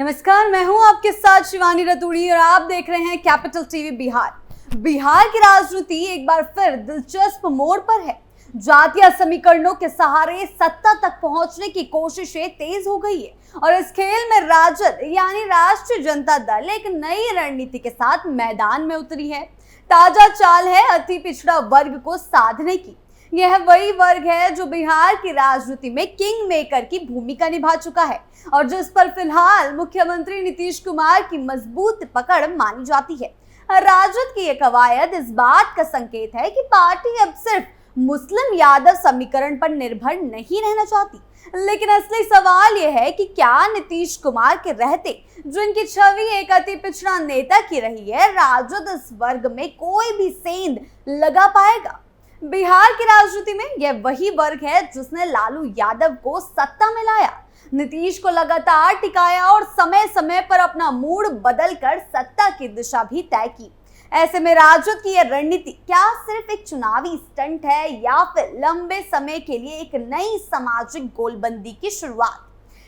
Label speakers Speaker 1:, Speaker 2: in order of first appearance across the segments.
Speaker 1: नमस्कार, मैं हूं आपके साथ शिवानी रतूड़ी और आप देख रहे हैं कैपिटल टीवी बिहार। बिहार की राजनीति एक बार फिर दिलचस्प मोड़ पर है। जातीय समीकरणों के सहारे सत्ता तक पहुंचने की कोशिशें तेज हो गई है और इस खेल में राजद यानी राष्ट्रीय जनता दल एक नई रणनीति के साथ मैदान में उतरी है। ताजा चाल है अति पिछड़ा वर्ग को साधने की। यह वही वर्ग है जो बिहार की राजनीति में किंग मेकर की भूमिका निभा चुका है और जिस पर फिलहाल मुख्यमंत्री नीतीश कुमार की मजबूत पकड़ मानी जाती है। राजद की यह कवायद इस बात का संकेत है कि पार्टी अब सिर्फ मुस्लिम यादव समीकरण पर निर्भर नहीं रहना चाहती, लेकिन असली सवाल यह है कि क्या नीतीश कुमार के रहते जिनकी छवि एक अति पिछड़ा नेता की रही है, राजद इस वर्ग में कोई भी सेंध लगा पाएगा। बिहार की राजनीति में यह वही वर्ग है जिसने लालू यादव को सत्ता में लाया, नीतीश को लगातार टिकाया और समय समय पर अपना मूड बदलकर सत्ता की दिशा भी तय की। ऐसे में राजद की यह रणनीति क्या सिर्फ एक चुनावी स्टंट है या फिर लंबे समय के लिए एक नई सामाजिक गोलबंदी की शुरुआत?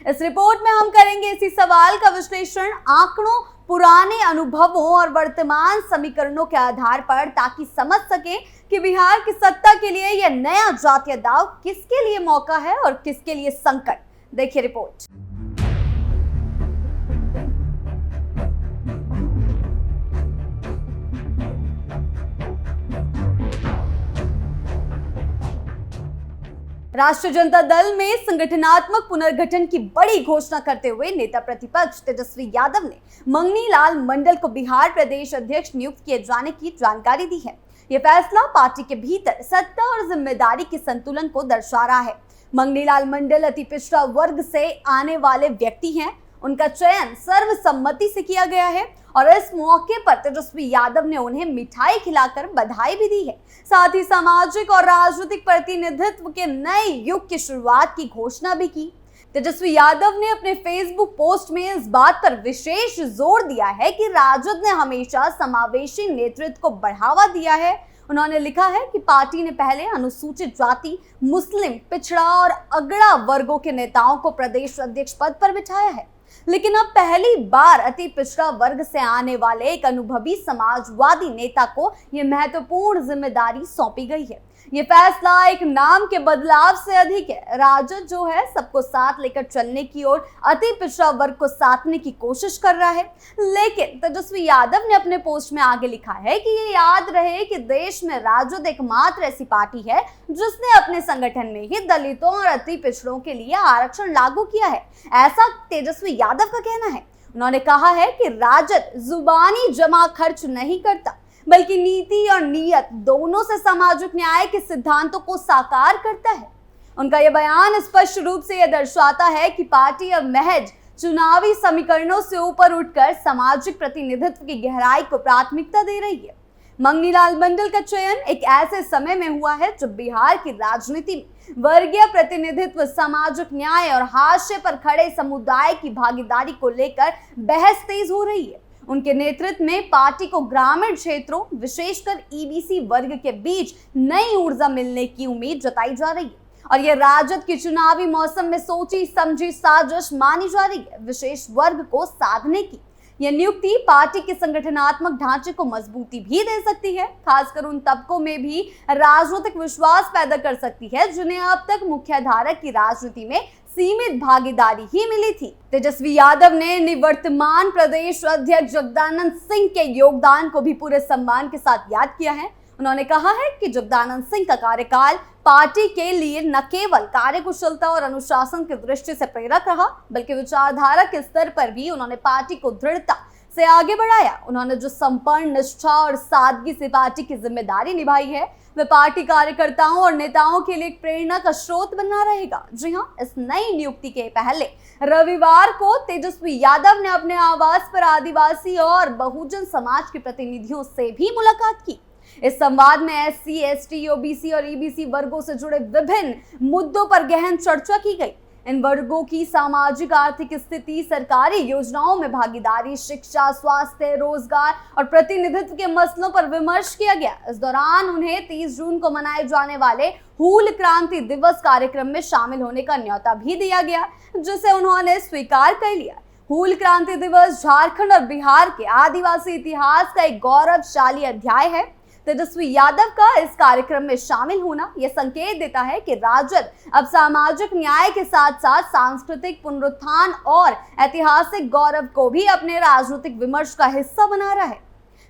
Speaker 1: इस रिपोर्ट में हम करेंगे इसी सवाल का विश्लेषण आंकड़ों, पुराने अनुभवों और वर्तमान समीकरणों के आधार पर, ताकि समझ सके कि बिहार की सत्ता के लिए यह नया जातीय दांव किसके लिए मौका है और किसके लिए संकट। देखिए रिपोर्ट। राष्ट्रीय जनता दल में संगठनात्मक पुनर्गठन की बड़ी घोषणा करते हुए नेता प्रतिपक्ष तेजस्वी यादव ने मंगनी लाल मंडल को बिहार प्रदेश अध्यक्ष नियुक्त किए जाने की जानकारी दी है। यह फैसला पार्टी के भीतर सत्ता और जिम्मेदारी के संतुलन को दर्शा रहा है। मंगनी लाल मंडल अति पिछड़ा वर्ग से आने वाले व्यक्ति हैं। उनका चयन सर्वसम्मति से किया गया है और इस मौके पर तेजस्वी यादव ने उन्हें मिठाई खिलाकर बधाई भी दी है। साथ ही सामाजिक और राजनीतिक प्रतिनिधित्व के नए युग की शुरुआत की घोषणा भी की। तेजस्वी यादव ने अपने फेसबुक पोस्ट में इस बात पर विशेष जोर दिया है कि राजद ने हमेशा समावेशी नेतृत्व को बढ़ावा दिया है। उन्होंने लिखा है कि पार्टी ने पहले अनुसूचित जाति, मुस्लिम, पिछड़ा और अगड़ा वर्गों के नेताओं को प्रदेश अध्यक्ष पद पर बिठाया है, लेकिन अब पहली बार अति पिछड़ा वर्ग से आने वाले एक अनुभवी समाजवादी नेता को यह महत्वपूर्ण जिम्मेदारी सौंपी गई है। यह फैसला एक नाम के बदलाव से अधिक है। राजद जो है सबको साथ लेकर चलने की और अति पिछड़ा वर्ग को साधने की कोशिश कर रहा है, लेकिन तेजस्वी यादव ने अपने पोस्ट में आगे लिखा है कि ये याद रहे कि देश में राजद एकमात्र ऐसी पार्टी है जिसने अपने संगठन में ही दलितों और अति पिछड़ों के लिए आरक्षण लागू किया है, ऐसा तेजस्वी यादव का कहना है। उन्होंने कहा है कि राजद जुबानी जमा खर्च नहीं करता, बल्कि नीति और नीयत दोनों से सामाजिक न्याय के सिद्धांतों को साकार करता है। उनका यह बयान स्पष्ट रूप से यह दर्शाता है कि पार्टी अब महज चुनावी समीकरणों से ऊपर उठकर सामाजिक प्रतिनिधित्व की गहराई को प्राथमिकता दे रही है। मंगनी लाल मंडल का चयन एक ऐसे समय में हुआ है जब बिहार की राजनीति में वर्गीय प्रतिनिधित्व, सामाजिक न्याय और हाशिए पर खड़े समुदाय की भागीदारी को लेकर बहस तेज हो रही है। उनके नेतृत्व में पार्टी को ग्रामीण क्षेत्रों, विशेषकर ईबीसी वर्ग के बीच नई ऊर्जा मिलने की उम्मीद जताई जा रही है और यह राजद की चुनावी मौसम में सोची समझी साजिश मानी जा रही है। विशेष वर्ग को साधने की यह नियुक्ति पार्टी के संगठनात्मक ढांचे को मजबूती भी दे सकती है, खासकर उन तबकों में भी राजनीतिक विश्वास पैदा कर सकती है जिन्हें अब तक मुख्यधारा की राजनीति में सीमित भागीदारी ही मिली थी। तेजस्वी यादव ने निवर्तमान प्रदेश अध्यक्ष जगदानंद सिंह के योगदान को भी पूरे सम्मान के साथ याद किया है। उन्होंने कहा है कि जगदानंद सिंह का कार्यकाल पार्टी के लिए न केवल कार्यकुशलता और अनुशासन की दृष्टि से प्रेरक रहा, बल्कि विचारधारा के स्तर पर भी उन्होंने पार्टी को दृढ़ता से आगे बढ़ाया। उन्होंने जो संपन्न निष्ठा और सादगी से पार्टी की जिम्मेदारी निभाई है, वह पार्टी कार्यकर्ताओं और नेताओं के लिए एक प्रेरणा का स्रोत बना रहेगा। जी हाँ, इस नई नियुक्ति के पहले रविवार को तेजस्वी यादव ने अपने आवास पर आदिवासी और बहुजन समाज के प्रतिनिधियों से भी मुलाकात की। इस संवाद में एससी, एसटी, ओबीसी और ईबीसी वर्गों से जुड़े विभिन्न मुद्दों पर गहन चर्चा की गई। इन वर्गों की सामाजिक आर्थिक स्थिति, सरकारी योजनाओं में भागीदारी, शिक्षा, स्वास्थ्य, रोजगार और प्रतिनिधित्व के मसलों पर विमर्श किया गया। इस दौरान उन्हें 30 जून को मनाए जाने वाले हूल क्रांति दिवस कार्यक्रम में शामिल होने का न्योता भी दिया गया, जिसे उन्होंने स्वीकार कर लिया। हूल क्रांति दिवस झारखंड और बिहार के आदिवासी इतिहास का एक गौरवशाली अध्याय है। तेजस्वी यादव का इस कार्यक्रम में शामिल होना यह संकेत देता है कि राजद अब सामाजिक न्याय के साथ साथ सांस्कृतिक पुनरुत्थान और ऐतिहासिक गौरव को भी अपने राजनीतिक विमर्श का हिस्सा बना रहा है।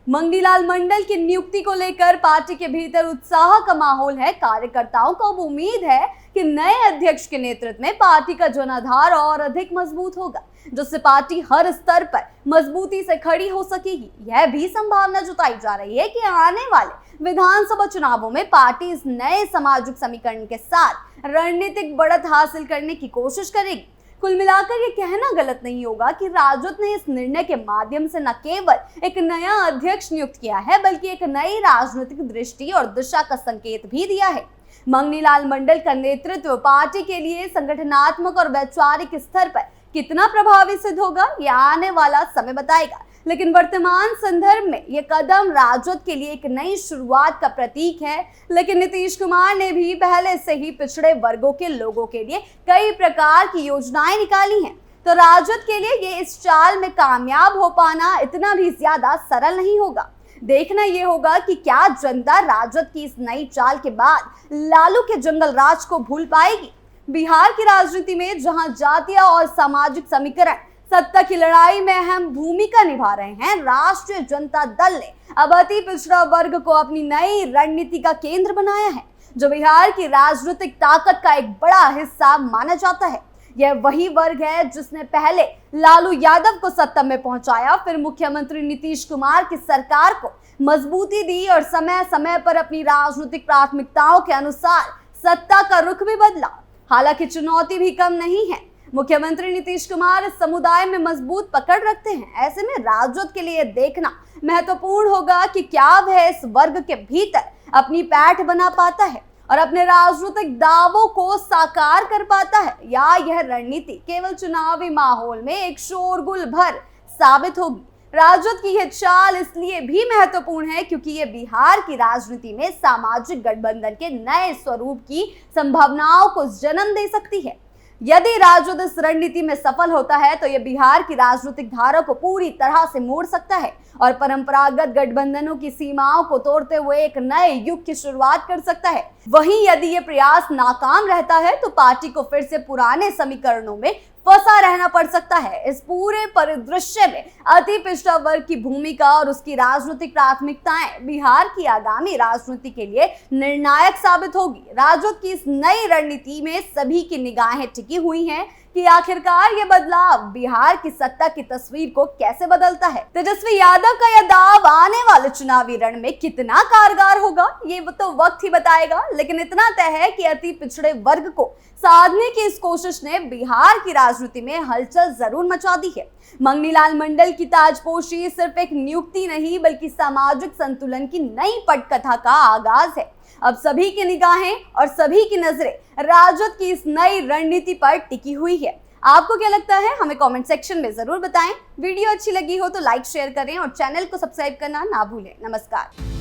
Speaker 1: मंगनीलाल मंडल की नियुक्ति को लेकर पार्टी के भीतर उत्साह का माहौल है। कार्यकर्ताओं को अब उम्मीद है कि नए अध्यक्ष के नेतृत्व में पार्टी का जनाधार और अधिक मजबूत होगा, जिससे पार्टी हर स्तर पर मजबूती से खड़ी हो सकेगी। यह भी संभावना जताई जा रही है कि आने वाले विधानसभा चुनावों में पार्टी इस नए सामाजिक समीकरण के साथ रणनीतिक बढ़त हासिल करने की कोशिश करेगी। कुल मिलाकर ये कहना गलत नहीं होगा कि राजद ने इस निर्णय के माध्यम से न केवल एक नया अध्यक्ष नियुक्त किया है, बल्कि एक नई राजनीतिक दृष्टि और दिशा का संकेत भी दिया है। मंगनीलाल मंडल का नेतृत्व पार्टी के लिए संगठनात्मक और वैचारिक स्तर पर कितना प्रभावी सिद्ध होगा, यह आने वाला समय बताएगा। लेकिन वर्तमान संदर्भ में यह कदम राजद के लिए एक नई शुरुआत का प्रतीक है। लेकिन नीतीश कुमार ने भी पहले से ही पिछड़े वर्गों के लोगों के लिए कई प्रकार की योजनाएं निकाली हैं, तो राजद के लिए ये इस चाल में कामयाब हो पाना इतना भी ज्यादा सरल नहीं होगा। देखना यह होगा कि क्या जनता राजद की इस नई चाल के बाद लालू के जंगल राज को भूल पाएगी। बिहार की राजनीति में जहां जातीय और सामाजिक समीकरण सत्ता की लड़ाई में अहम भूमिका निभा रहे हैं, राष्ट्रीय जनता दल ने अब अति पिछड़ा वर्ग को अपनी नई रणनीति का केंद्र बनाया है, जो बिहार की राजनीतिक ताकत का एक बड़ा हिस्सा माना जाता है। यह वही वर्ग है जिसने पहले लालू यादव को सत्ता में पहुंचाया, फिर मुख्यमंत्री नीतीश कुमार की सरकार को मजबूती दी और समय समय पर अपनी राजनीतिक प्राथमिकताओं के अनुसार सत्ता का रुख भी बदला। हालांकि चुनौती भी कम नहीं है। मुख्यमंत्री नीतीश कुमार इस समुदाय में मजबूत पकड़ रखते हैं। ऐसे में राजद के लिए देखना महत्वपूर्ण होगा कि क्या वह इस वर्ग के भीतर अपनी पैठ बना पाता है और अपने राजनीतिक दावों को साकार कर पाता है, या यह रणनीति केवल चुनावी माहौल में एक शोरगुल भर साबित होगी। राजद की यह चाल इसलिए भी महत्वपूर्ण है क्योंकि ये बिहार की राजनीति में सामाजिक गठबंधन के नए स्वरूप की संभावनाओं को जन्म दे सकती है। यदि राजद इस रणनीति में सफल होता है तो यह बिहार की राजनीतिक धारा को पूरी तरह से मोड़ सकता है और परंपरागत गठबंधनों की सीमाओं को तोड़ते हुए एक नए युग की शुरुआत कर सकता है। वहीं यदि यह प्रयास नाकाम रहता है तो पार्टी को फिर से पुराने समीकरणों में फंसा रहना पड़ सकता है। इस पूरे परिदृश्य में अति पिछड़ा वर्ग की भूमिका और उसकी राजनीतिक प्राथमिकताएं बिहार की आगामी राजनीति के लिए निर्णायक साबित होगी। राजद की इस नई रणनीति में सभी की निगाहें टिकी हुई हैं कि आखिरकार ये बदलाव बिहार की सत्ता की तस्वीर को कैसे बदलता है। तेजस्वी यादव का यह दाव आने वाले चुनावी रण में कितना कारगर होगा, ये तो वक्त ही बताएगा। लेकिन इतना तय है कि अति पिछड़े वर्ग को साधने की इस कोशिश ने बिहार की राजनीति में हलचल जरूर मचा दी है। मंगनीलाल मंडल की ताजपोशी सिर्फ एक नियुक्ति नहीं, बल्कि सामाजिक संतुलन की नई पटकथा का आगाज है। अब सभी की निगाहें और सभी की नजरें राजद की इस नई रणनीति पर टिकी हुई है। आपको क्या लगता है, हमें कमेंट सेक्शन में जरूर बताएं। वीडियो अच्छी लगी हो तो लाइक शेयर करें और चैनल को सब्सक्राइब करना ना भूलें। नमस्कार।